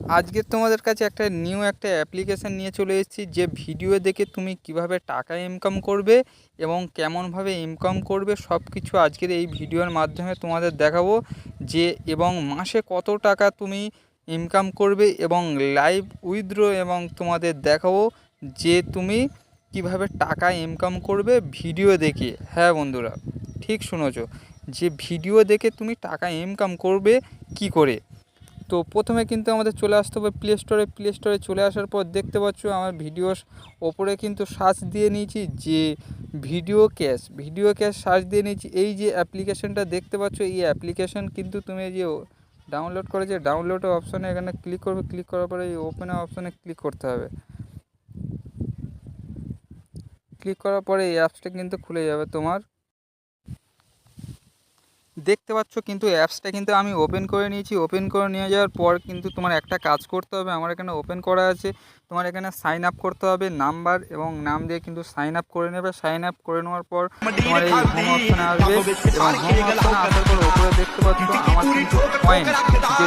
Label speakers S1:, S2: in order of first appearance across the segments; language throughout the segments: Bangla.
S1: আজকে তোমাদের কাছে একটা নিউ অ্যাপ্লিকেশান নিয়ে চলে এসেছি, যে ভিডিও দেখে তুমি কিভাবে টাকা ইনকাম করবে এবং কেমনভাবে ইনকাম করবে সব কিছু আজকের এই ভিডিওর মাধ্যমে তোমাদের দেখাবো। যে এবং মাসে কত টাকা তুমি ইনকাম করবে এবং লাইভ উইথড্র, এবং তোমাদের দেখাবো যে তুমি কিভাবে টাকা ইনকাম করবে ভিডিও দেখে। হ্যাঁ বন্ধুরা, ঠিক শুনেছো, যে ভিডিও দেখে তুমি টাকা ইনকাম করবে কি করে। তো প্রথমে কিন্তু আমাদের চলে আসতে হবে প্লে স্টোরে চলে আসার পর দেখতে পাচ্ছ আমার ভিডিওর ওপরে কিন্তু সার্চ দিয়ে নিয়েছি যে ভিডিও ক্যাশ সার্চ দিয়ে নিয়েছি। এই যে অ্যাপ্লিকেশনটা দেখতে পাচ্ছ, এই অ্যাপ্লিকেশন কিন্তু তুমি যে ডাউনলোড করেছে, ডাউনলোডের অপশানে এখানে ক্লিক করবে। ক্লিক করার পরে এই ওপেনের অপশানে ক্লিক করতে হবে। ক্লিক করার পরে এই অ্যাপসটা কিন্তু খুলে যাবে তোমার। দেখতে পাচ্ছ কিন্তু অ্যাপসটা কিন্তু আমি ওপেন করে নিয়েছি। ওপেন করে নিয়ে যাওয়ার পর কিন্তু তোমার একটা কাজ করতে হবে। আমার এখানে ওপেন করা আছে, তোমার এখানে সাইন আপ করতে হবে। নাম্বার এবং নাম দিয়ে কিন্তু সাইন আপ করে নেবে। সাইন আপ করে নেওয়ার পর তোমার এই হোম অপশানে আসবে, এবং হোম অপশানে আসার পর উপরে দেখতে পাচ্ছ আমার কিন্তু কয়েন, যে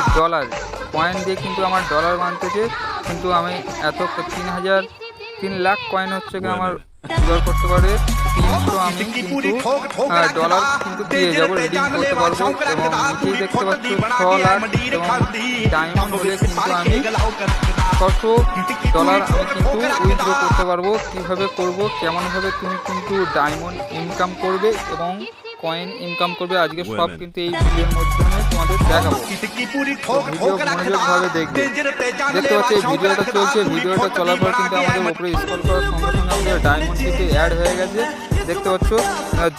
S1: কয়েন দিয়ে কিন্তু আমার ডলার বানতেছে। কিন্তু আমি এত 3 লাখ কয়েন হচ্ছে কি আমার জোগাড় করতে পারে 300, আমি কিন্তু ডলার কিন্তু পেয়ে যাবো, রিডিম করতে পারবো। এবং নিচেই দেখতে পাচ্ছি 6 লাখ, এবং ডায়মন্ড হলে কিন্তু আমি $600 আমি কিন্তু উইথড্র করতে পারবো। কীভাবে করব, কেমনভাবে তুমি কিন্তু ডায়মন্ড ইনকাম করবে এবং কয়েন ইনকাম করবে, আজকে সব কিন্তু এই ভিডিওর মাধ্যমে তোমাদের দেখাবো। ভিডিও মনোযোগভাবে দেখবে। দেখতে পাচ্ছি এই ভিডিওটা চলছে। ভিডিওটা চলার পর কিন্তু আমাদের উপরে স্ক্রল করার সঙ্গে সঙ্গে আমাদের ডায়মন্ড কিন্তু অ্যাড হয়ে গেছে। দেখতে পাচ্ছ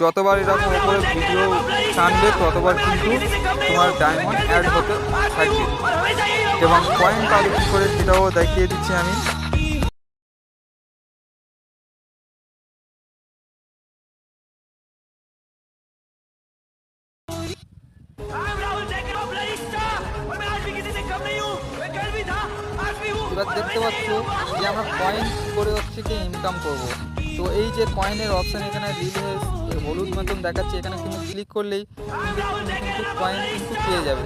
S1: যতবার এরকম উপরে ভিডিও টানবে ততবার কিন্তু তোমার ডায়মন্ড অ্যাড হতে থাকবে, এবং কয়েন পাবে কী করে সেটাও দেখিয়ে দিচ্ছি আমি। এবার দেখতে পাচ্ছ যে আমরা কয়েন করে হচ্ছে কি ইনকাম করব। তো এই যে কয়েনের অপশান এখানে হলুদ মতন দেখাচ্ছে, এখানে কিন্তু ক্লিক করলেই কিন্তু কয়েন কিন্তু পেয়ে যাবে।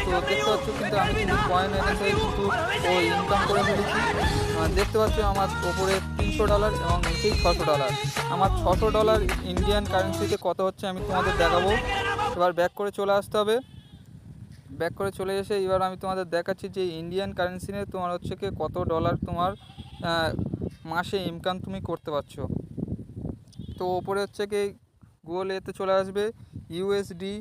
S1: তো দেখতে পাচ্ছ কিন্তু আমি কিন্তু কয়েন এখান থেকে কিন্তু ইনকাম করে ফেলেছি। দেখতে পাচ্ছ আমার ওপরে $300 এবং নিচেই $600। আমার $600 ইন্ডিয়ান কারেন্সিতে কত হচ্ছে আমি তোমাদের দেখাবো। এবার ব্যাক করে চলে আসতে হবে। ব্যাক করে চলে এসে এবার আমি তোমাদের দেখাচ্ছি যে ইন্ডিয়ান কারেন্সি নিয়ে তোমার হচ্ছে কি কত ডলার তোমার মাসে ইনকাম তুমি করতে পারছো। তো ওপরে হচ্ছে কি গুগল এতে চলে আসবে ইউএসডি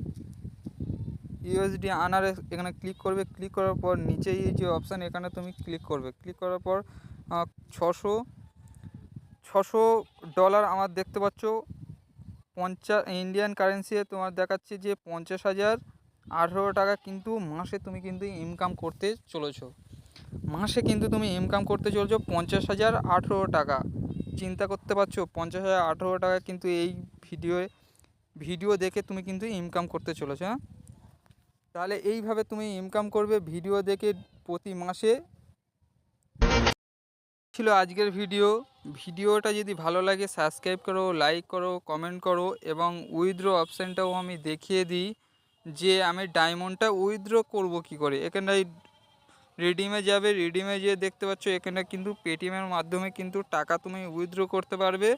S1: আনার, এখানে ক্লিক করবে। ক্লিক করার পর নিচে এই যে অপশান এখানে তুমি ক্লিক করবে। ক্লিক করার পর $600 আমার দেখতে পাচ্ছ 50 ইন্ডিয়ান কারেন্সি তোমার দেখাচ্ছে যে 50,018 টাকা কিন্তু মাসে তুমি কিন্তু ইনকাম করতে চলেছো। মাসে কিন্তু তুমি ইনকাম করতে চলেছো 50,018 টাকা। চিন্তা করতে পারছো 50,018 টাকা কিন্তু এই ভিডিও দেখে তুমি কিন্তু ইনকাম করতে চলেছো। হ্যাঁ, তাহলে এইভাবে তুমি ইনকাম করবে ভিডিও দেখে প্রতি মাসে। ছিল আজকের ভিডিওটা যদি ভালো লাগে সাবস্ক্রাইব করো, লাইক করো, কমেন্ট করো, এবং উইথড্র অপশানটাও আমি দেখিয়ে দিই যে আমি ডায়মন্ডটা উইথড্র করব কি করে। এখানে রিডিমে যাবে, রিডিমে যেয়ে দেখতে পাচ্ছ এখানে কিন্তু পেটিএমের মাধ্যমে কিন্তু টাকা তুমি উইথড্র করতে পারবে।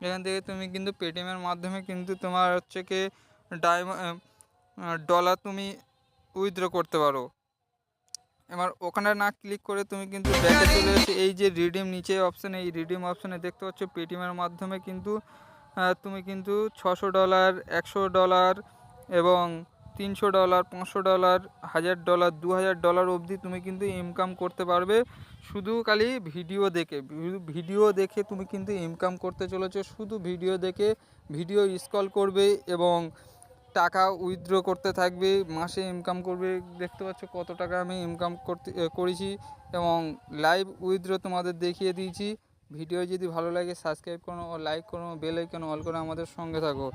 S1: এখান থেকে তুমি কিন্তু পেটিএমের মাধ্যমে কিন্তু তোমার হচ্ছে কি ডলার তুমি উইথড্র করতে পারো। এবার ওখানে না ক্লিক করে তুমি কিন্তু ব্যাকে চলে এসে এই যে রিডিম নিচে অপশানে, এই রিডিম অপশানে দেখতে পাচ্ছ পেটিএমের মাধ্যমে কিন্তু তুমি কিন্তু $600, $100 এবং $300, $500, $1,000, $2,000 অবধি তুমি কিন্তু ইনকাম করতে পারবে। শুধু খালি ভিডিও দেখে তুমি কিন্তু ইনকাম করতে চলেছো। শুধু ভিডিও দেখে ভিডিও স্ক্রল করবে এবং টাকা উইথড্র করতে থাকবে, মাসে ইনকাম করবে। দেখতে পাচ্ছ কত টাকা আমি ইনকাম করেছি, এবং লাইভ উইথড্র তোমাদের দেখিয়ে দিয়েছি। ভিডিও যদি ভালো লাগে সাবস্ক্রাইব করো, লাইক করো, বেল আইকন অল করে আমাদের সঙ্গে থাকো।